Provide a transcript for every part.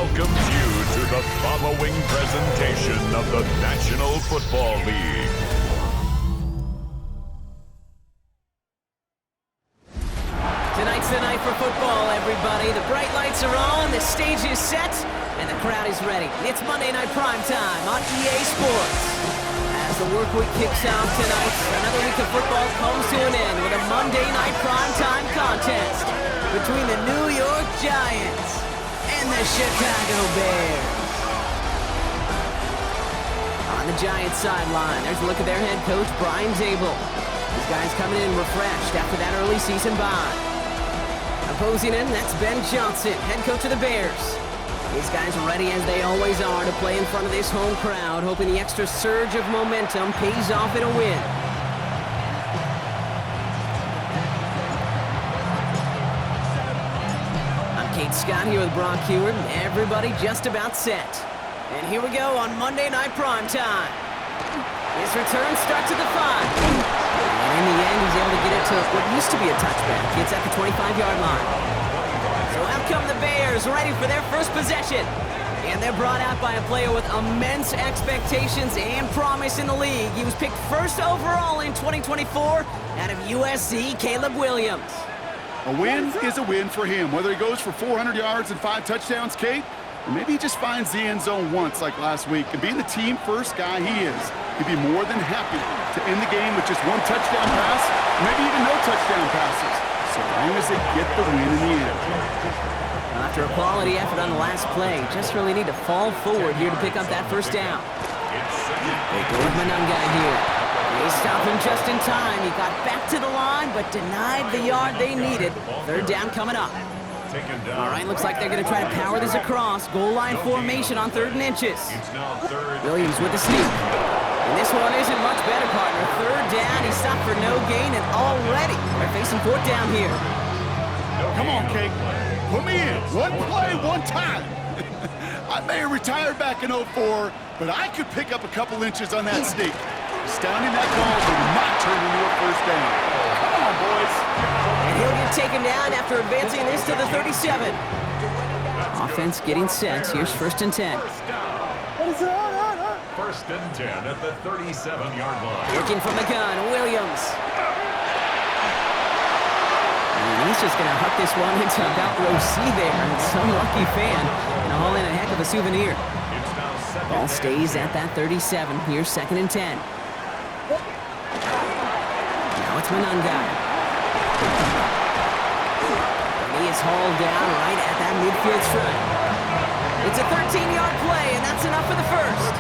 welcomes you to the following presentation of the National Football League. Tonight's the night for football, everybody. The bright lights are on, the stage is set, and the crowd is ready. It's Monday Night Prime Time on EA Sports. As the work week kicks off tonight, another week of football comes to an end with a Monday Night Prime Time contest between the New York Giants and the Chicago Bears. On the Giants sideline, there's a look at their head coach, Brian Daboll. These guys coming in refreshed after that early season bye. Opposing him, that's Ben Johnson, head coach of the Bears. These guys are ready as they always are to play in front of this home crowd, hoping the extra surge of momentum pays off in a win. Kate Scott here with Brock Heward. Everybody just about set. And here we go on Monday Night Prime Time. His return starts at the 5. And in the end, he's able to get it to what used to be a touchback. It's at the 25-yard line. So out come the Bears, ready for their first possession. And they're brought out by a player with immense expectations and promise in the league. He was picked first overall in 2024 out of USC, Caleb Williams. A win is a win for him, whether he goes for 400 yards and 5 touchdowns, Kate, or maybe he just finds the end zone once like last week. And being the team-first guy he is, he'd be more than happy to end the game with just 1 touchdown pass, maybe even no touchdown passes, so long as they get the win in the end. After a quality effort on the last play, just really need to fall forward here to pick up that first down. They go with Monangai here. They stopped him just in time. He got back to the line, but denied the yard they needed. Third down coming up. All right, looks like they're going to try to power this across. Goal line formation on 3rd and inches. Williams with the sneak. And this one isn't much better, partner. 3rd down, he stopped for no gain, and already they're facing 4th down here. Come on, Kate. Put me in. 1 play, 1 time. I may have retired back in 04, but I could pick up a couple inches on that sneak. Astounding that call did not turn into a first down. Come on, boys. And he'll get taken down after advancing this to the 37. Offense getting set. Here's 1st and 10. First and 10 at the 37-yard line. Working from the gun, Williams. And he's just going to huck this one into about row C there. And some lucky fan and haul in a heck of a souvenir. Ball stays at that 37. Here's 2nd and 10. Now it's Monangai. And he is hauled down right at that midfield strike. It's a 13-yard play, and that's enough for the first.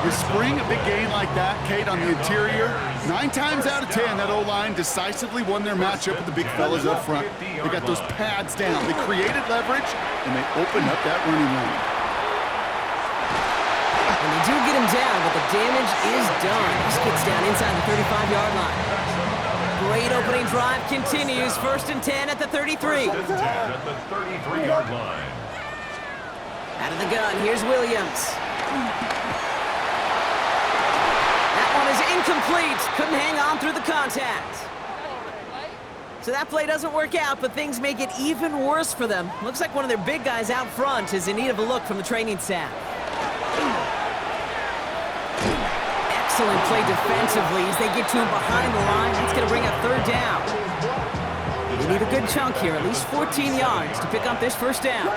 You spring a big game like that, Kate, on the interior, 9 times out of 10, that O-line decisively won their matchup with the big fellas up front. They got those pads down. They created leverage, and they opened up that running lane. And they do get him down, but the damage is done. This gets down inside the 35-yard line. Great opening drive continues. 1st and 10 at the 33. 1st and 10 at the 33-yard line. Out of the gun, here's Williams. That one is incomplete. Couldn't hang on through the contact. So that play doesn't work out, but things make it even worse for them. Looks like one of their big guys out front is in need of a look from the training staff. Excellent play defensively as they get to him behind the line. That's going to bring up 3rd down. They need a good chunk here, at least 14 yards to pick up this first down.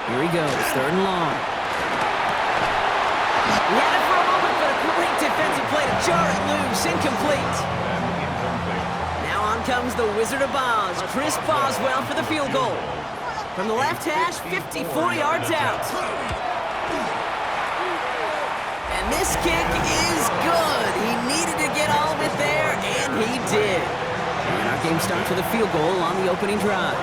Here he goes, 3rd and long. He had it for a moment, but a great defensive play to jar it loose, incomplete. Now on comes the Wizard of Oz, Chris Boswell for the field goal. From the left hash, 54 yards out. And this kick is good. He needed to get all of it there, and he did. And our game starts with a field goal on the opening drive.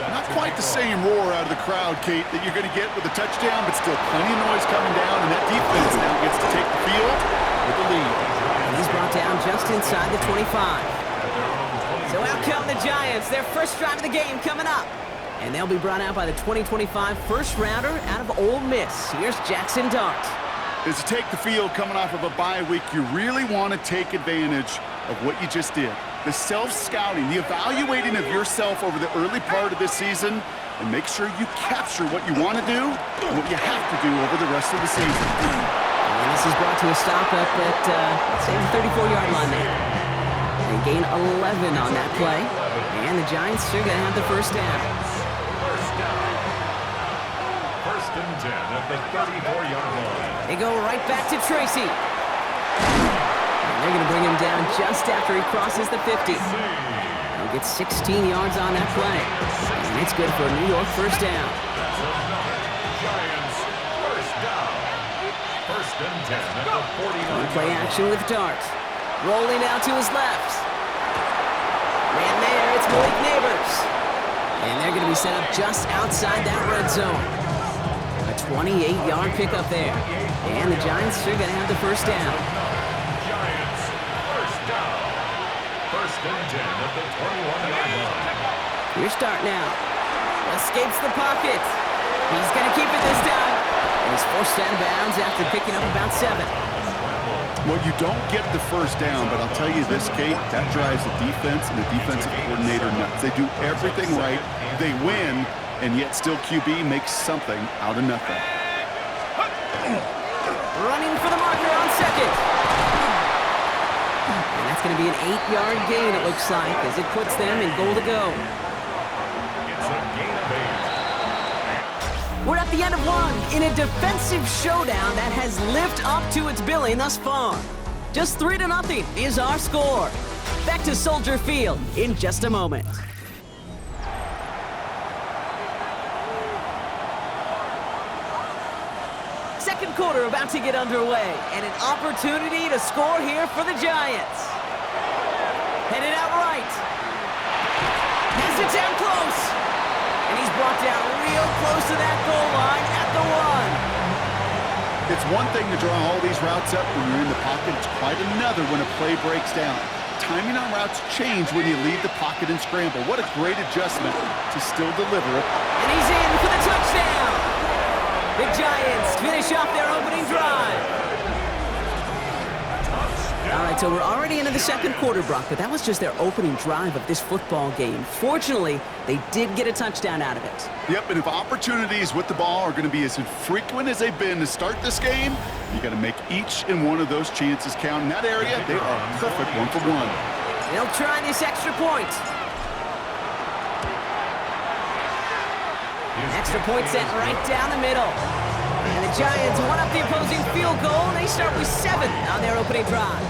Not quite the same roar out of the crowd, Kate, that you're going to get with a touchdown, but still plenty of noise coming down, and that defense now gets to take the field with the lead. And he's brought down just inside the 25. So out come the Giants, their first drive of the game coming up. And they'll be brought out by the 2025 first-rounder out of Ole Miss. Here's Jackson Dart. As you take the field coming off of a bye week, you really want to take advantage of what you just did. The self-scouting, the evaluating of yourself over the early part of this season, and make sure you capture what you want to do and what you have to do over the rest of the season. And this is brought to a stop up at, say, the 34-yard line there. They gain 11 on that play, and the Giants are going to have the first down. First and 10 at the 34-yard line. They go right back to Tracy. And they're going to bring him down just after he crosses the 50. He'll get 16 yards on that play. And it's good for a New York first down. Giants first down. First and 10 at the 49. Play action with Dart. Rolling out to his left. And there, it's Malik Neighbors. And they're going to be set up just outside that red zone. A 28-yard pickup there. And the Giants are going to have the first down. Giants first down. First and 10 at the 21-yard line. Here's Dart now. Escapes the pocket. He's going to keep it this time. And he's forced out of bounds after picking up about 7. Well, you don't get the first down, but I'll tell you this, Kate, that drives the defense and the defensive coordinator nuts. They do everything right, they win, and yet still QB makes something out of nothing. Running for the marker on second. And that's going to be an 8-yard gain, it looks like, as it puts them in goal to go. It's a gain of 8. We're at the end of one in a defensive showdown that has lived up to its billing thus far. Just 3-0 is our score. Back to Soldier Field in just a moment. Second quarter about to get underway, and an opportunity to score here for the Giants. Headed out right. Has it down close. And he's brought down real close to that goal line at the 1. It's one thing to draw all these routes up when you're in the pocket. It's quite another when a play breaks down. Timing on routes change when you leave the pocket and scramble. What a great adjustment to still deliver. And he's in for the touchdown. The Giants finish off their opening drive. All right, so we're already into the second quarter, Brock, but that was just their opening drive of this football game. Fortunately, they did get a touchdown out of it. Yep, and if opportunities with the ball are going to be as infrequent as they've been to start this game, you got to make each and one of those chances count. In that area, they are perfect 1-for-1. They'll try this extra point. Extra point sent right down the middle. And the Giants one up the opposing field goal, and they start with 7 on their opening drive.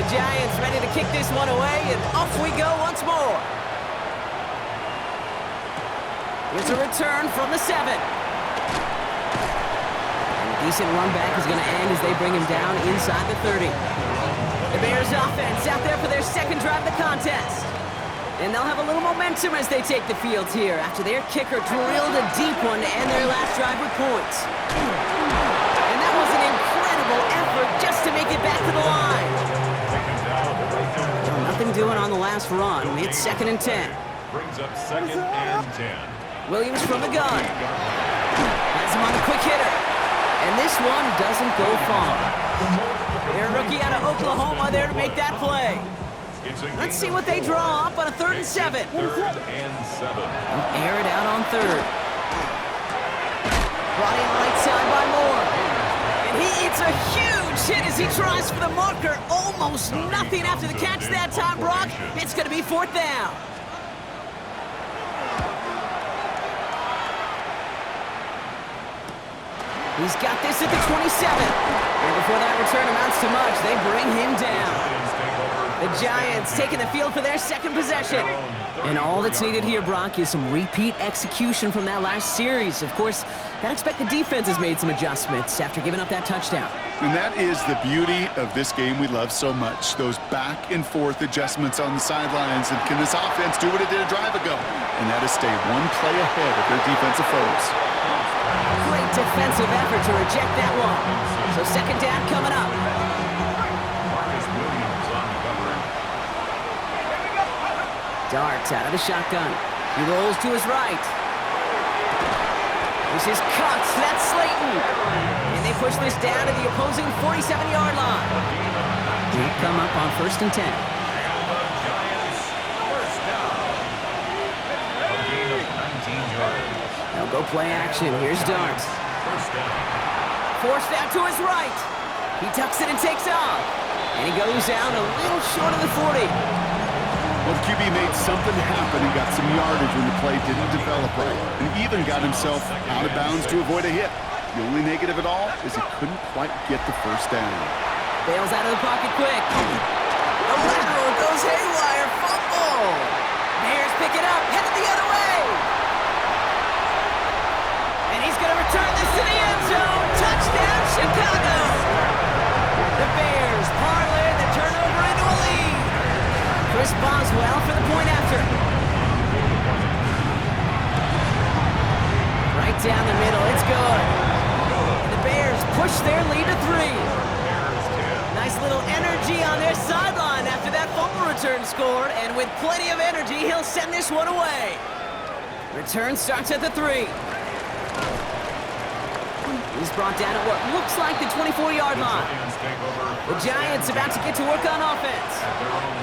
The Giants ready to kick this one away, and off we go once more. Here's a return from the 7. And a decent run back is going to end as they bring him down inside the 30. The Bears offense out there for their second drive of the contest. And they'll have a little momentum as they take the field here after their kicker drilled a deep one to end their last drive with points. And that was an incredible effort just to make it back to the line. Nothing doing on the last run. It's 2nd and 10. Brings up 2nd and 10. Williams from the gun. Has him on the quick hitter. And this one doesn't go far. Their rookie out of Oklahoma there to make that play. Let's see what they draw up on a 3rd and 7. 3rd and 7. They'll air it out on 3rd. Brought in right side by Moore. And he eats a huge hit as he tries for the marker. Almost nothing after the catch that time, Brock. It's going to be 4th down. He's got this at the 27. And before that return amounts to much, they bring him down. The Giants taking the field for their second possession. And all that's needed here, Brock, is some repeat execution from that last series. Of course, gotta expect the defense has made some adjustments after giving up that touchdown. And that is the beauty of this game we love so much. Those back and forth adjustments on the sidelines. And can this offense do what it did a drive ago? And that is stay one play ahead of their defensive foes. Great defensive effort to reject that one. So 2nd down coming up. Dart out of the shotgun. He rolls to his right. This is cut. That's Slayton. And they push this down to the opposing 47-yard line. He'll come up on 1st and 10. And the Giants, first down. A gain of 19 yards. They'll go play action. Here's Darts. First down. Forced out to his right. He tucks it and takes off. And he goes out a little short of the 40. Well, the QB made something happen and got some yardage when the play didn't develop right, and even got himself out of bounds to avoid a hit. The only negative at all is he couldn't quite get the first down. Bails out of the pocket quick. The lateral goes haywire. Fumble. Bears pick it up. Headed the other way. And he's going to return this to the end zone. Touchdown, Chicago. The Bears parlay the turnover into a lead. Chris Boswell for the point after. Right down the middle. It's good. And the Bears push their lead to 3. Nice little energy on their sideline after that fumble return scored. And with plenty of energy, he'll send this one away. Return starts at the 3. He's brought down at what looks like the 24-yard line. The Giants about to get to work on offense.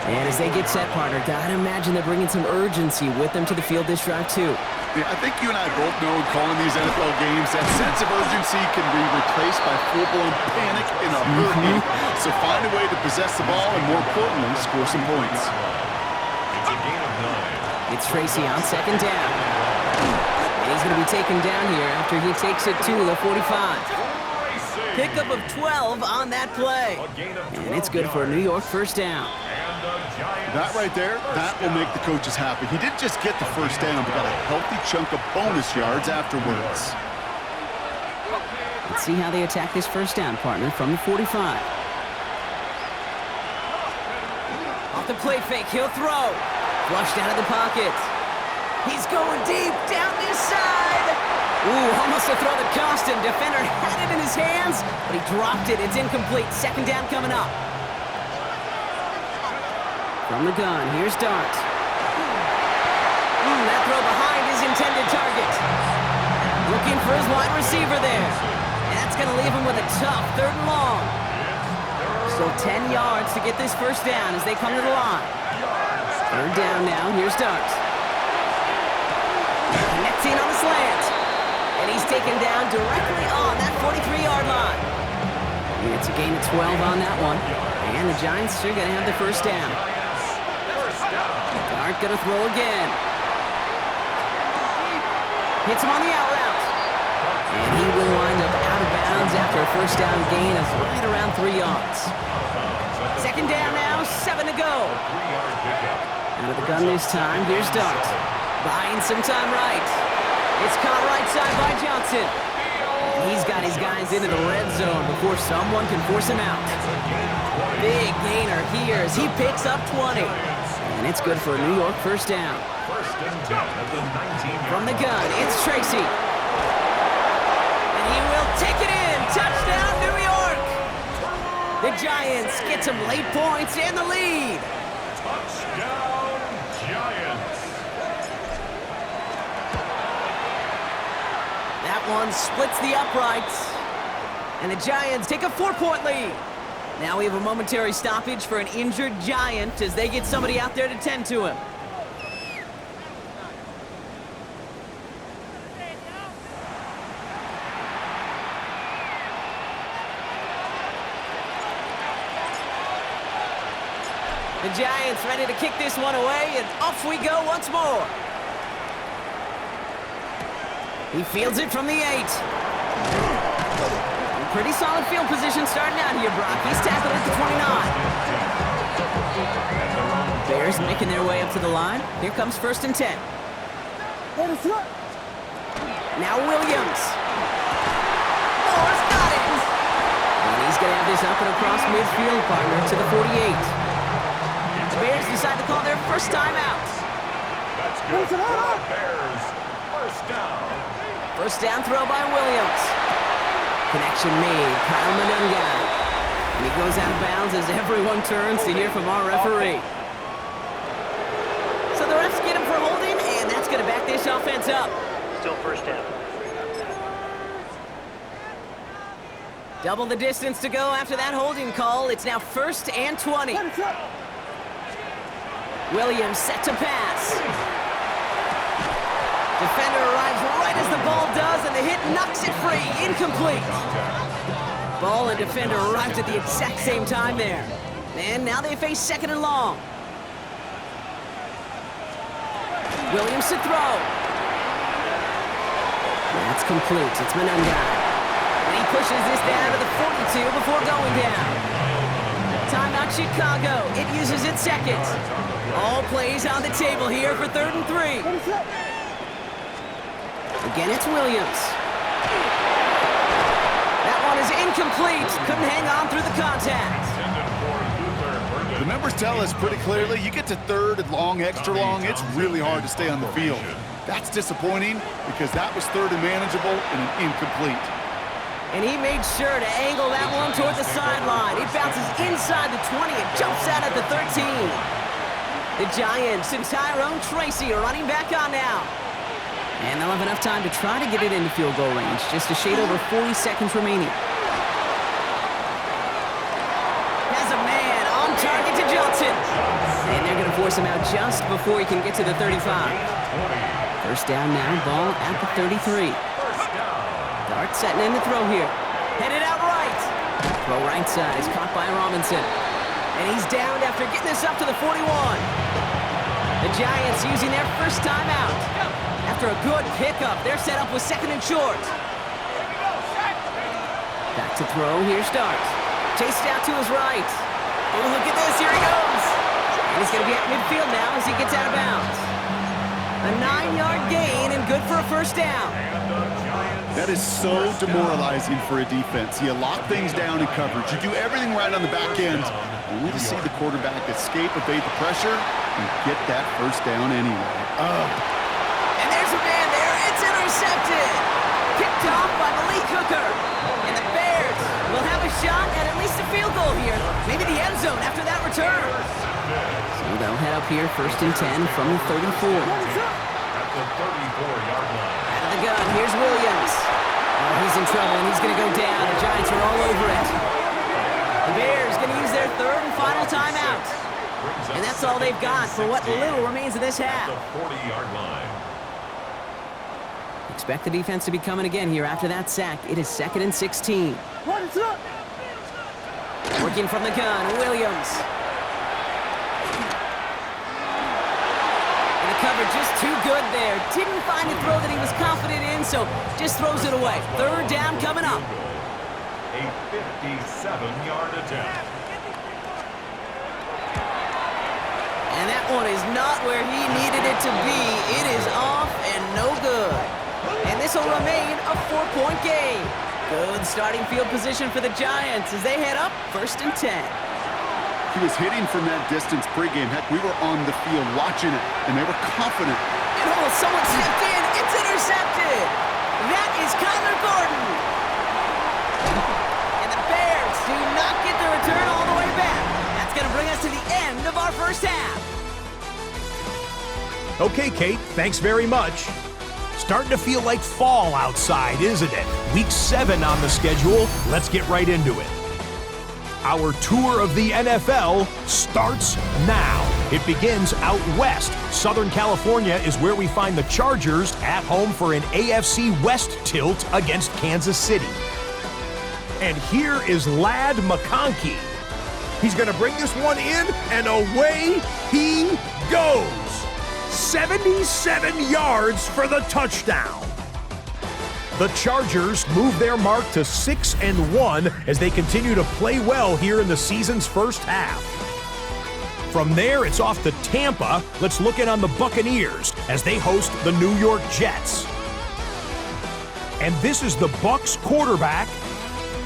And as they get set, partner, gotta imagine they're bringing some urgency with them to the field this drive, too. Yeah, I think you and I both know in calling these NFL games that sense of urgency can be replaced by full-blown panic in a hurry. So find a way to possess the ball and, more importantly, score some points. It's a gain of 9. It's Tracy on 2nd down. And he's going to be taken down here after he takes it to the 45. Pickup of 12 on that play. And it's good for a New York first down. That right there, that will make the coaches happy. He didn't just get the first down, but got a healthy chunk of bonus yards afterwards. Let's see how they attack this first down, partner, from the 45. Off the play fake, he'll throw. Flushed out of the pocket. He's going deep down this side. Ooh, almost a throw that cost him. Defender had it in his hands, but he dropped it. It's incomplete. 2nd down coming up. From the gun, here's Dart. That throw behind his intended target. Looking for his wide receiver there. And that's going to leave him with a tough 3rd and long. Still 10 yards to get this first down as they come to the line. 3rd down now, here's Dart. Connecting on the slant. And he's taken down directly on that 43-yard line. And it's a gain of 12 on that one. And the Giants are going to have the first down. Dart going to throw again. Hits him on the out route. And he will wind up out of bounds after a first down gain of right around 3 yards. 2nd down now, 7 to go. Out of the gun this time, here's Dart. Buying some time right. It's caught right side by Johnson. And he's got his guys into the red zone before someone can force him out. Big gainer here as he picks up 20. And it's good for a New York first down. First and 10 at the 19. From the gun, it's Tracy. And he will take it in. Touchdown, New York. The Giants get some late points and the lead. Touchdown, Giants. That one splits the uprights. And the Giants take a 4-point lead. Now we have a momentary stoppage for an injured Giant as they get somebody out there to tend to him. The Giants ready to kick this one away, and off we go once more. He fields it from the 8. Pretty solid field position starting out here, Brock. He's tackled at the 29. Bears making their way up to the line. Here comes 1st and 10. Now Williams. Moore's got it. And he's going to have this up and across midfield, partner, to the 48. The Bears decide to call their first timeout. That's good for the Bears. First down. First down throw by Williams. Connection made. Kyle Manunga. And he goes out of bounds as everyone turns to hear from our referee. So the refs get him for holding, and that's going to back this offense up. Still first down. Double the distance to go after that holding call. It's now 1st and 20. Williams set to pass. Defender arrives right as the ball does, and the hit knocks it free. Incomplete. Ball and defender arrived at the exact same time there. And now they face 2nd and long. Williams to throw. That's complete. It's Monangai. And he pushes this down to the 42 before going down. Timeout Chicago. It uses its second. All plays on the table here for 3rd and 3. Again, it's Williams. That one is incomplete. Couldn't hang on through the contact. The numbers tell us pretty clearly, you get to 3rd and long, extra long, it's really hard to stay on the field. That's disappointing because that was 3rd and manageable and an incomplete. And he made sure to angle that one toward the sideline. It bounces inside the 20 and jumps out at the 13. The Giants and Tyrone Tracy are running back on now. And they'll have enough time to try to get it into field goal range. Just a shade over 40 seconds remaining. Has a man on target to Johnson. And they're going to force him out just before he can get to the 35. 1st down now, ball at the 33. Dart setting in the throw here. Headed out right. Throw right side is caught by Robinson. And he's down after getting this up to the 41. The Giants using their first timeout. After a good pickup, they're set up with 2nd and short. Back to throw, here's Dart. Chased out to his right. Oh, look at this, here he goes. And he's going to be at midfield now as he gets out of bounds. A 9-yard gain and good for a 1st down. That is so demoralizing for a defense. You lock things down in coverage. You do everything right on the back end, only to see the quarterback escape, evade the pressure, and get that 1st down anyway. And there's a man there. It's intercepted. Picked off by Malik Hooker. And the Bears will have a shot at least a field goal here. Maybe the end zone after that return. So they'll head up here 1st and 10 from the 34. At the 34-yard line. Out of the gun, here's Williams. Oh, he's in trouble, and he's going to go down. The Giants are all over it. The Bears going to use their 3rd and final timeout. And that's all they've got for what little remains of this half. The 40-yard line. Expect the defense to be coming again here after that sack. It is 2nd and 16. Working from the gun, Williams. And the cover just too good there. Didn't find the throw that he was confident in, so just throws it away. 3rd down coming up. A 57-yard attempt. And that one is not where he needed it to be. It is off and no good. And this will remain a 4-point game. Good starting field position for the Giants as they head up 1st and 10. He was hitting from that distance pregame. Heck, we were on the field watching it, and they were confident. And oh, someone stepped in. It's intercepted. That is Kyler Gordon. And the Bears do not get the return all the way back. That's going to bring us to the end of our 1st half. Okay, Kate, thanks very much. Starting to feel like fall outside, isn't it? Week 7 on the schedule. Let's get right into it. Our tour of the NFL starts now. It begins out west. Southern California is where we find the Chargers at home for an AFC West tilt against Kansas City. And here is Ladd McConkey. He's going to bring this one in, and away he goes. 77 yards for the touchdown. The Chargers move their mark to 6-1 as they continue to play well here in the season's first half. From there, it's off to Tampa. Let's look in on the Buccaneers as they host the New York Jets. And this is the Bucs quarterback.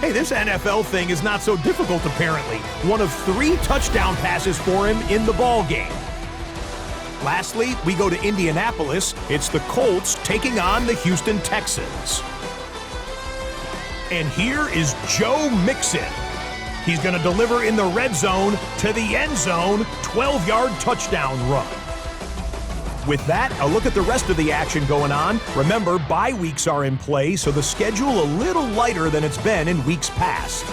Hey, this NFL thing is not so difficult apparently. One of 3 touchdown passes for him in the ballgame. Lastly, we go to Indianapolis. It's the Colts taking on the Houston Texans. And here is Joe Mixon. He's going to deliver in the red zone to the end zone, 12-yard touchdown run. With that, a look at the rest of the action going on. Remember, bye weeks are in play, so the schedule a little lighter than it's been in weeks past.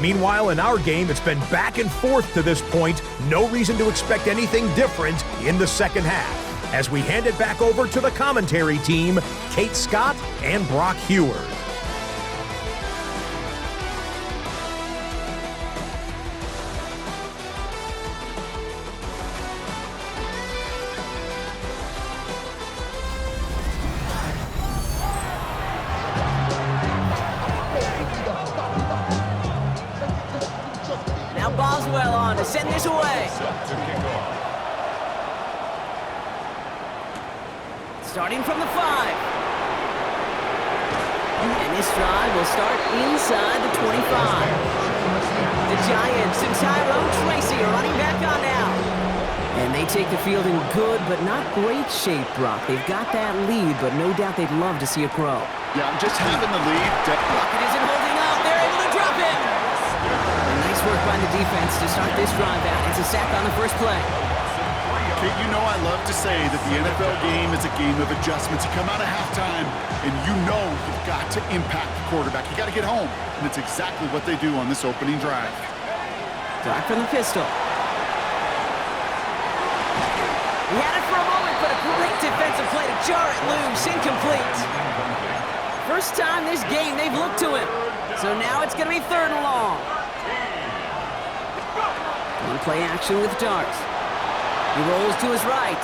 Meanwhile, in our game, it's been back and forth to this point. No reason to expect anything different in the second half. As we hand it back over to the commentary team, Kate Scott and Brock Heward. Now Boswell on to send this away. Set to kick off. Starting from the 5. And this drive will start inside the 25. The Giants and Tyrone Tracy are running back on now. And they take the field in good but not great shape, Brock. They've got that lead, but no doubt they'd love to see it grow. Yeah, just having the lead. Rocket isn't holding up. They're able to drop it. Nice work by the defense to start this drive out. It's a sack on the first play. Kate, you know I love to say that the NFL game is a game of adjustments. You come out of halftime, and you know you've got to impact the quarterback. You got to get home, and it's exactly what they do on this opening drive. Drive from the pistol. He had it for a moment, but a great defensive play to jar it loose. Incomplete. First time this game they've looked to him. So now it's going to be 3rd and long. One play action with Darts. He rolls to his right.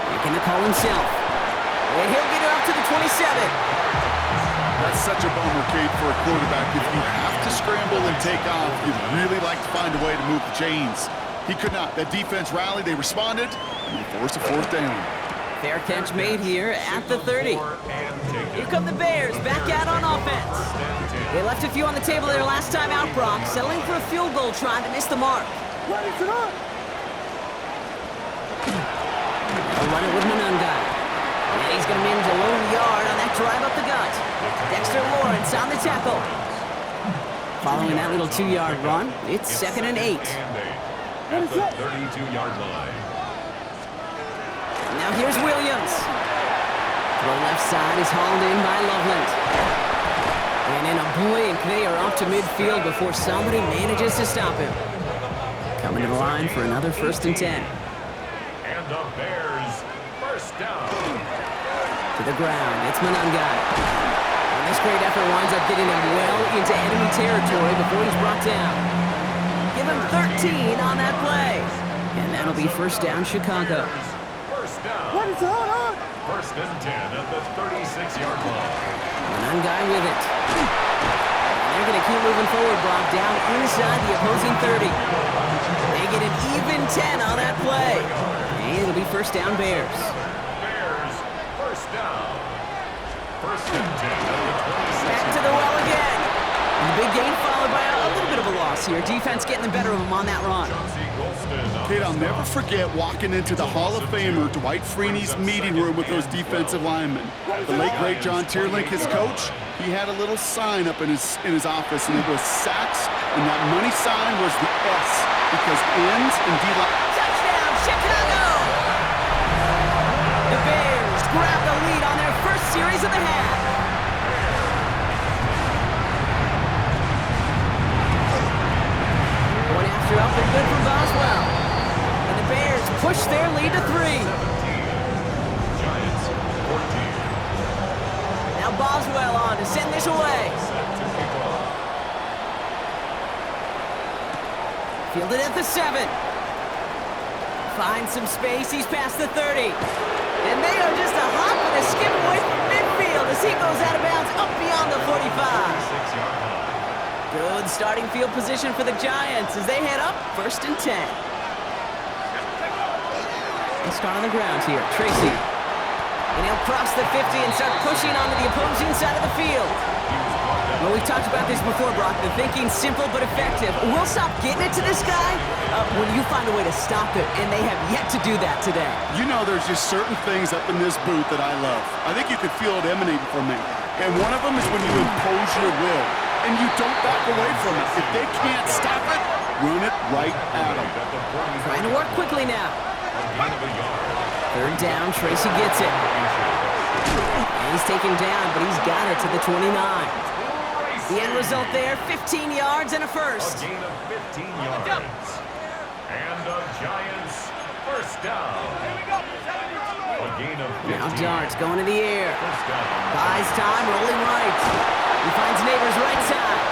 Making the call himself. And he'll get it up to the 27. That's such a bummer, Kate, for a quarterback. If you have to scramble and take off, you'd really like to find a way to move the chains. He could not. That defense rallied, they responded, and they forced a 4th down. Fair catch made here at the 30. Here come the Bears, back out on offense. They left a few on the table there last time out, Brock, settling for a field goal trying to miss the mark. They'll run it with Monungai. And he's going to manage a lone yard on that drive up the gut. Dexter Lawrence on the tackle. Following that little 2-yard run, it's 2nd and 8. At the 32-yard line. Now here's Williams. Throw left side is hauled in by Loveland. And in a blink, they are off to midfield before somebody manages to stop him. Coming to the line for another 1st and 10. And the Bears, 1st down. To the ground, it's Monungai. And this great effort winds up getting him well into enemy territory before he's brought down. Give him 13 on that play. And that'll be 1st down, Chicago. 1st down. What is going on? 1st and 10 at the 36-yard line. Monungai with it. And they're going to keep moving forward, Brock, down inside the opposing 30. They get an even 10 on that play. And it'll be 1st down, Bears. Bears, 1st down. 1st and 10 at the 26. Back to the well again. And the big gain followed by a little bit of a loss here. Defense getting the better of them on that run. Kate, I'll never forget walking into the Hall of Famer Dwight Freeney's meeting room with those defensive linemen. The late, great John Tierlink, his coach, he had a little sign up in his office, and it was sacks, and that money sign was the S, because ends and D-line. Touchdown, Chicago! The Bears grab the lead on their first series of the half. Going after up and good from Boswell. And the Bears push their lead to 3. Giants, 14. Now Boswell on to send this away. Set to kick off. Fielded at the 7. Finds some space, he's past the 30. And they are just a hop and a skip away from midfield as he goes out of bounds up beyond the 45. 6-yard line. Good starting field position for the Giants as they head up 1st and 10. They start on the ground here, Tracy. And he'll cross the 50 and start pushing onto the opposing side of the field. Well, we've talked about this before, Brock. The thinking's simple but effective. We'll stop getting it to this guy when you find a way to stop it, and they have yet to do that today. You know, there's just certain things up in this booth that I love. I think you could feel it emanating from me. And one of them is when you impose your will, and you don't back away from it. If they can't stop it, run it right at them. Trying to work quickly now. Third down, Tracy gets it. And he's taken down, but he's got it to the 29. The end result there, 15 yards and a first. A gain of 15 yards. And the Giants first down. A gain of 15. Now Dart's going to the air. First down. Buys time, rolling right. He finds Neighbors right side.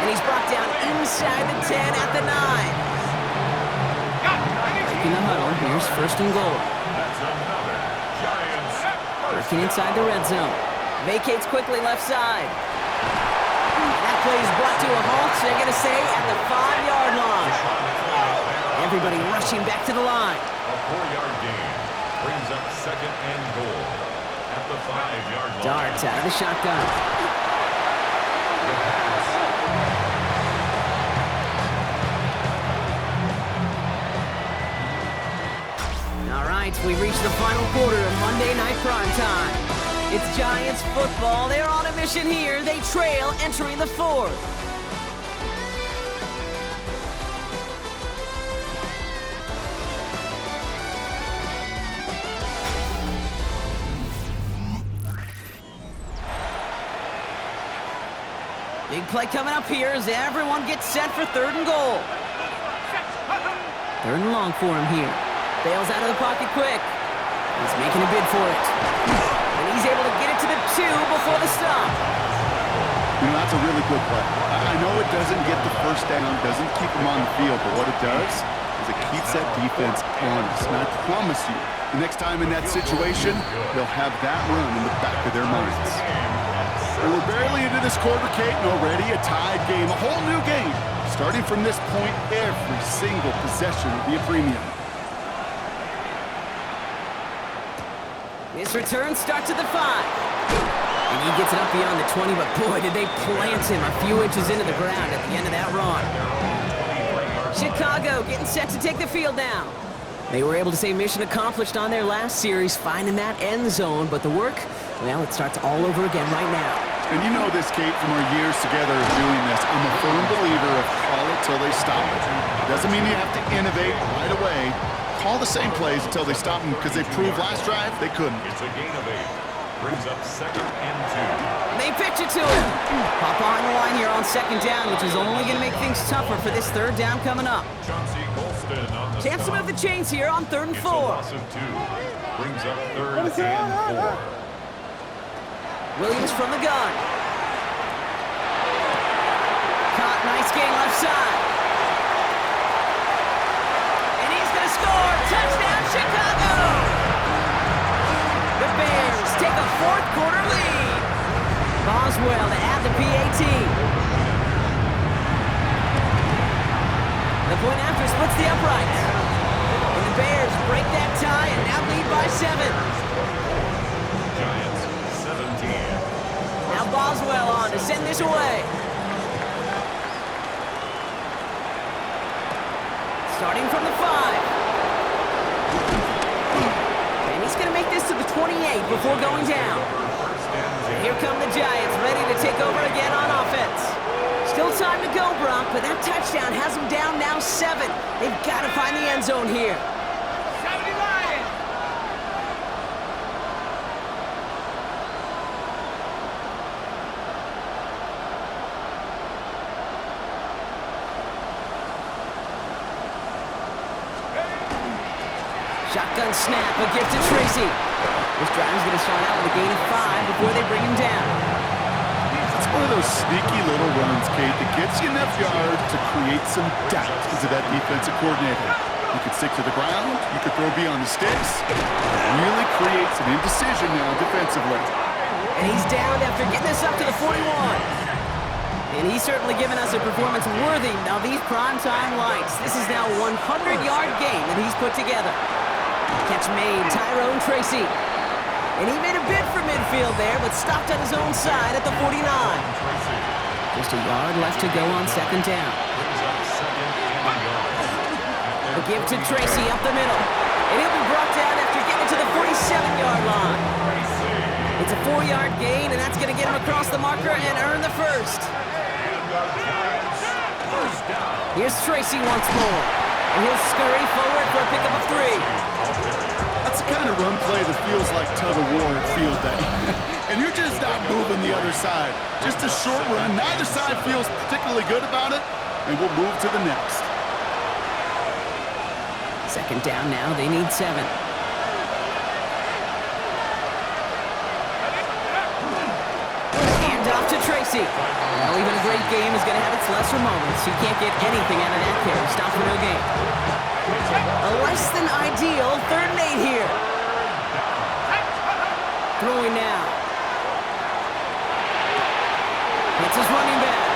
And he's brought down inside the 10 at the 9. Breaking the huddle, here's first and goal. That's another Giants first Working inside the red zone. Vacates quickly left side. And that play is brought to a halt, so they're going to say at the 5-yard line. Everybody rushing back to the line. A 4-yard gain brings up second and goal at the 5-yard line. Darts out of the shotgun. All right, we've reached the final quarter of Monday Night Primetime. It's Giants football. They're on a mission here. They trail entering the fourth. Big play coming up here as everyone gets set for third and goal. Third and long for him here. Bails out of the pocket quick. He's making a bid for it. And he's able to get it to the 2 before the stop. You know, that's a really good play. I know it doesn't get the first down, doesn't keep them on the field, but what it does is it keeps that defense honest. And I promise you, the next time in that situation, they'll have that run in the back of their minds. And we're barely into this quarter, Kate, and already a tied game, a whole new game. Starting from this point, every single possession will be a premium. His return starts at the 5. And he gets it up beyond the 20, but boy, did they plant him a few inches into the ground at the end of that run. Chicago getting set to take the field down. They were able to say mission accomplished on their last series, finding that end zone, but the work, well, it starts all over again right now. And you know this, Kate, from our years together of doing this. I'm a firm believer of call it till they stop it. It doesn't mean you have to innovate right away. Call the same plays until they stop them, because they proved last drive they couldn't. It's a gain of 8. Brings up second and 2. They pitch it to him. Pop on the line here on second down, which is only going to make things tougher for this third down coming up. Chauncey Golston on the Chance to stop. move the chains here on third and It's 4. a loss of 2. Brings up third and 4. Williams from the gun. Caught, nice game left side. And he's going to score. Touchdown, Chicago! The Bears take a fourth quarter lead. Boswell to add the PAT. The point after splits the uprights. And the Bears break that tie and now lead by 7. Giants 17. Now Boswell on to send this away. Starting from the 5. And he's going to make this to the 28 before going down. And here come the Giants, ready to take over again on offense. Still time to go, Brock, but that touchdown has them down now 7. They've got to find the end zone here. Shotgun snap, a gift to Tracy. This drive's going to start out with a gain of 5 before they bring him down. It's one of those sneaky little runs, Kate, that gets you enough yards to create some doubt into that defensive coordinator. You could stick to the ground, you could throw beyond the sticks. It really creates an indecision now defensively. And he's down after getting us up to the 41. And he's certainly given us a performance worthy of these primetime lights. This is now a 100-yard game that he's put together. Catch made, Tyrone Tracy. And he made a bid for midfield there, but stopped on his own side at the 49. Just a yard left to go on second down. A give to Tracy up the middle. And he'll be brought down after getting it to the 47-yard line. It's a 4-yard gain, and that's going to get him across the marker and earn the first. Here's Tracy once more. And he'll scurry forward for a pickup of 3. That's a kind of run play that feels like tug-of-war at field day. And you're just not moving the other side. Just a short run. Neither side feels particularly good about it, and we'll move to the next. Second down now, they need 7. Hand off to Tracy. Well, even a great game is going to have its lesser moments. You can't get anything out of that carry. Stop for no gain. A less than ideal 3rd and 8 here. Throwing now. It's his running back.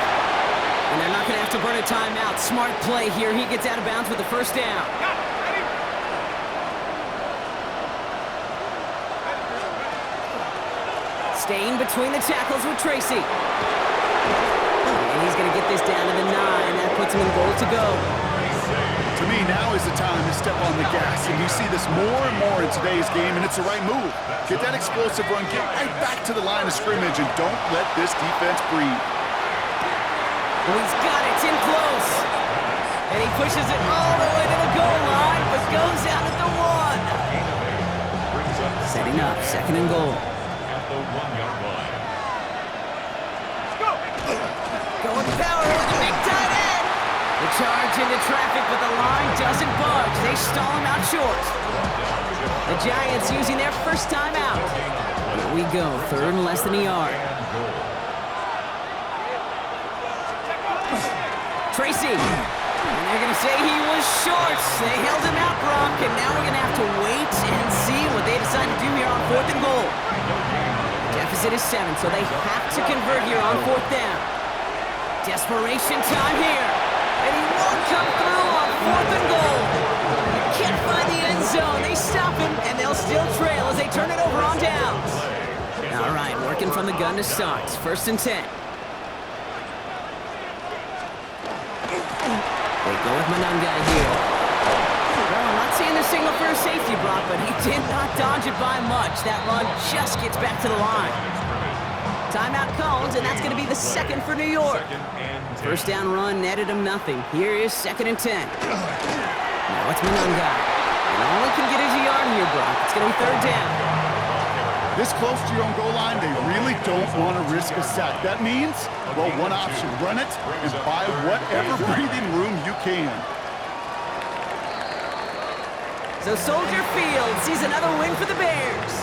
And they're not going to have to burn a timeout. Smart play here. He gets out of bounds with the first down. Staying between the tackles with Tracy. And he's going to get this down to the 9. That puts him in goal to go. To me, now is the time to step on the gas, and you see this more and more in today's game, and it's the right move. Get that explosive run, get right back to the line of scrimmage, and don't let this defense breathe. Well, he's got it. It's in close. And he pushes it all the way to the goal line, but goes out at the 1. Setting up, 2nd and goal. At the 1-yard line. Going power with the big tight end. The charge into traffic, but the line doesn't budge. They stall him out short. The Giants using their first time out. Here we go, 3rd and less than a yard. Tracy. And they're going to say he was short. They held him out, Brock, and now we're going to have to wait and see what they decide to do here on 4th and goal. Deficit is 7, so they have to convert here on 4th down. Desperation time here. And he won't come through on 4th and goal. Can't find the end zone. They stop him, and they'll still trail as they turn it over on downs. All right, working from the gun to start. 1st and 10. They go with Manunga here. Well, I'm not seeing the signal for a safety, Brock, but he did not dodge it by much. That run just gets back to the line. Timeout called, and that's going to be the 2nd for New York. First down run netted him nothing. Here is 2nd and 10. Now it's Manunga. And all he can get is a yard here, Brock. It's going to be 3rd down. This close to your own goal line, they really don't want to risk a sack. That means, well, one option, run it and buy whatever breathing room you can. So Soldier Field sees another win for the Bears.